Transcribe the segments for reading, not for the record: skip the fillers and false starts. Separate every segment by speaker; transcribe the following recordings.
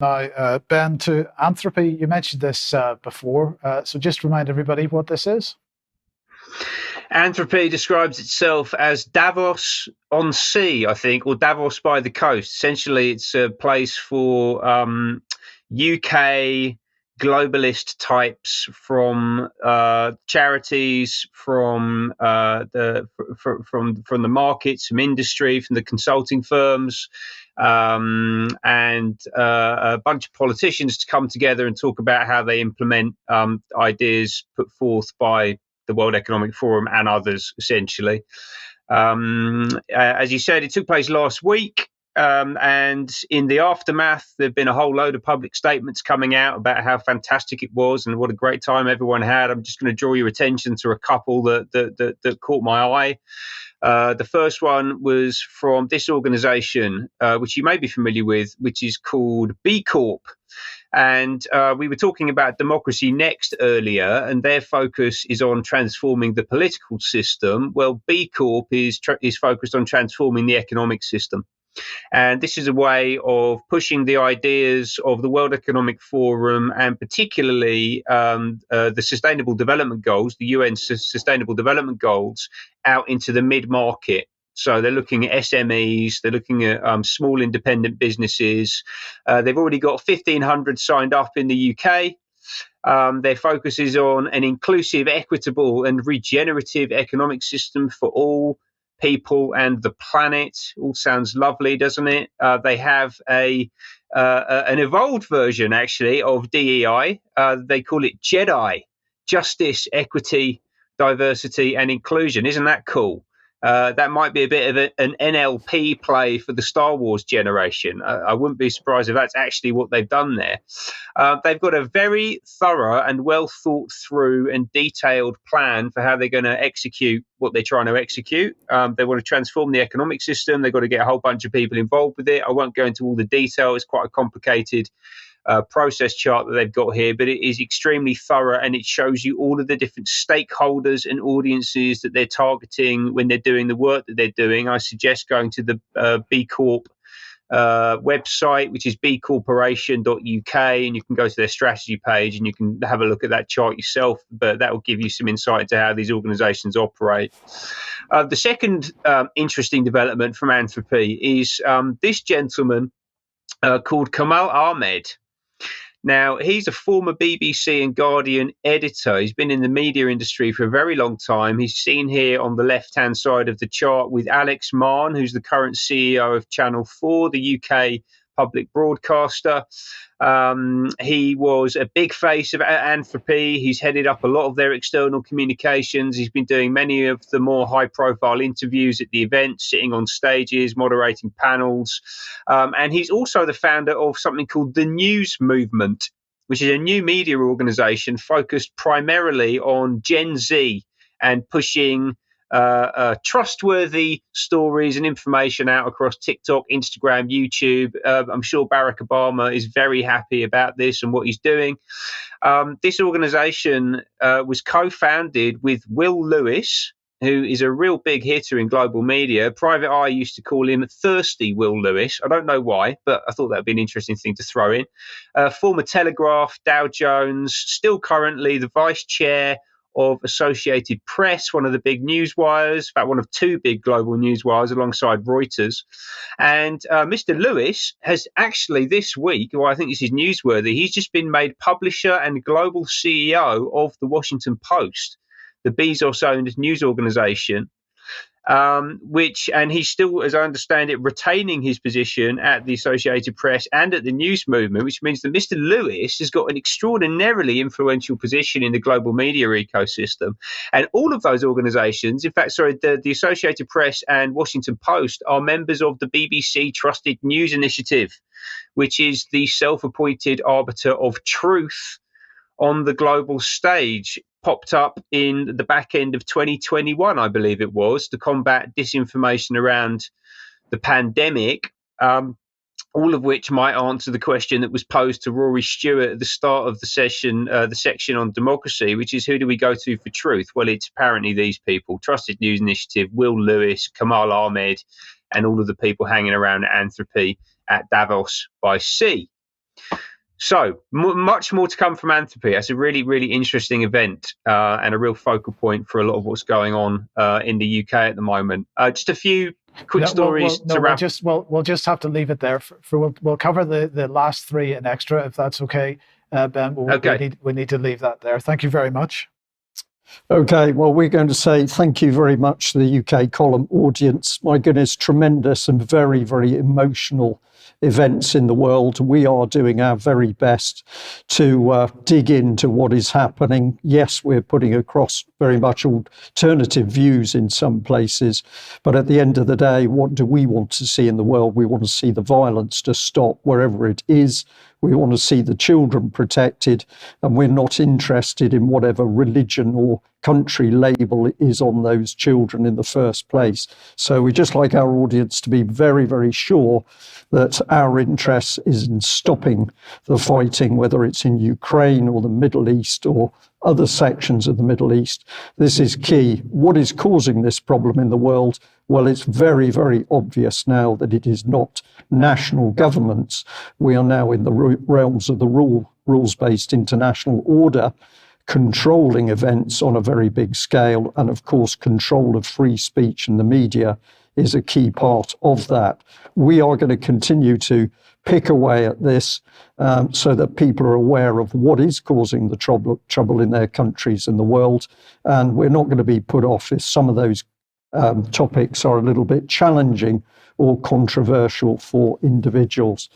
Speaker 1: Now, Ben, to Anthropy, you mentioned this before, so just remind everybody what this is.
Speaker 2: Antropy describes itself as Davos on sea, I think, or Davos by the coast. Essentially, it's a place for UK globalist types from charities, from the markets, from industry, from the consulting firms, and a bunch of politicians to come together and talk about how they implement ideas put forth by the World Economic Forum and others, essentially. As you said, it took place last week. And in the aftermath, there've been a whole load of public statements coming out about how fantastic it was and what a great time everyone had. I'm just going to draw your attention to a couple that caught my eye. The first one was from this organization, which you may be familiar with, which is called B Corp. And we were talking about Democracy Next earlier, and their focus is on transforming the political system. Well, B Corp is focused on transforming the economic system. And this is a way of pushing the ideas of the World Economic Forum and particularly the Sustainable Development Goals, the UN Sustainable Development Goals, out into the mid-market. So they're looking at SMEs, they're looking at small independent businesses. They've already got 1,500 signed up in the UK. Their focus is on an inclusive, equitable and regenerative economic system for all people and the planet. All sounds lovely, doesn't it? They have an evolved version, actually, of DEI. They call it JEDI, Justice, Equity, Diversity and Inclusion. Isn't that cool? That might be a bit of an NLP play for the Star Wars generation. I wouldn't be surprised if that's actually what they've done there. They've got a very thorough and well thought through and detailed plan for how they're going to execute what they're trying to execute. They want to transform the economic system. They've got to get a whole bunch of people involved with it. I won't go into all the detail. It's quite a complicated process chart that they've got here, but it is extremely thorough and it shows you all of the different stakeholders and audiences that they're targeting when they're doing the work that they're doing. I suggest going to the B Corp website, which is bcorporation.uk, and you can go to their strategy page and you can have a look at that chart yourself, but that will give you some insight into how these organizations operate. The second interesting development from Anthropy is this gentleman called Kamal Ahmed. Now, he's a former BBC and Guardian editor. He's been in the media industry for a very long time. He's seen here on the left-hand side of the chart with Alex Mann, who's the current CEO of Channel 4, the UK public broadcaster. He was a big face of Anthropy. He's headed up a lot of their external communications. He's been doing many of the more high-profile interviews at the events, sitting on stages, moderating panels. And he's also the founder of something called the News Movement, which is a new media organization focused primarily on Gen Z and pushing trustworthy stories and information out across TikTok, Instagram, YouTube. I'm sure Barack Obama is very happy about this and what he's doing. This organization was co-founded with Will Lewis, who is a real big hitter in global media. Private Eye used to call him Thirsty Will Lewis. I don't know why, but I thought that would be an interesting thing to throw in. Former Telegraph, Dow Jones, still currently the vice chair of Associated Press, one of the big news wires, in fact, one of two big global news wires alongside Reuters. And Mr. Lewis has actually this week, well, I think this is newsworthy, he's just been made publisher and global CEO of the Washington Post, the Bezos-owned news organization, and he's still, as I understand it, retaining his position at the Associated Press and at the News Movement, which means that Mr. Lewis has got an extraordinarily influential position in the global media ecosystem. And all of those organizations, in fact, the Associated Press and Washington Post are members of the BBC Trusted News Initiative, which is the self-appointed arbiter of truth on the global stage. Popped up in the back end of 2021, I believe it was, to combat disinformation around the pandemic, all of which might answer the question that was posed to Rory Stewart at the start of the section on democracy, which is who do we go to for truth? Well, it's apparently these people, Trusted News Initiative, Will Lewis, Kamal Ahmed, and all of the people hanging around Anthropy at Davos by Sea. So much more to come from Antropy. That's a really, really interesting event and a real focal point for a lot of what's going on in the UK at the moment. Just a few quick stories to wrap.
Speaker 1: We'll just have to leave it there. We'll cover the last three in extra, if that's okay, Ben. We need to leave that there. Thank you very much.
Speaker 3: Okay, well, we're going to say thank you very much to the UK column audience. My goodness, tremendous and very, very emotional events in the world. We are doing our very best to dig into what is happening. Yes, we're putting across very much alternative views in some places, but at the end of the day, what do we want to see in the world? We want to see the violence to stop wherever it is. We want to see the children protected, and we're not interested in whatever religion or country label is on those children in the first place. So we just like our audience to be very, very sure that our interest is in stopping the fighting, whether it's in Ukraine or the Middle East or other sections of the Middle East. This is key. What is causing this problem in the world? Well, it's very, very obvious now that it is not national governments. We are now in the realms of the rules-based international order, controlling events on a very big scale. And of course, control of free speech and the media is a key part of that. We are going to continue to pick away at this so that people are aware of what is causing the trouble in their countries and the world. And we're not going to be put off if some of those topics are a little bit challenging or controversial for individuals.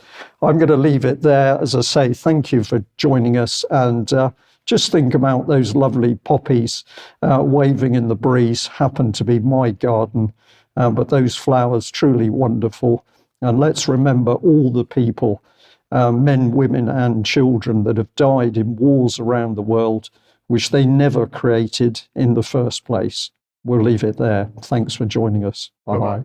Speaker 3: I'm going to leave it there. As I say, thank you for joining us, and just think about those lovely poppies waving in the breeze. Happen to be my garden, but those flowers truly wonderful. And let's remember all the people, men, women and children that have died in wars around the world, which they never created in the first place. We'll leave it there. Thanks for joining us. Bye-bye.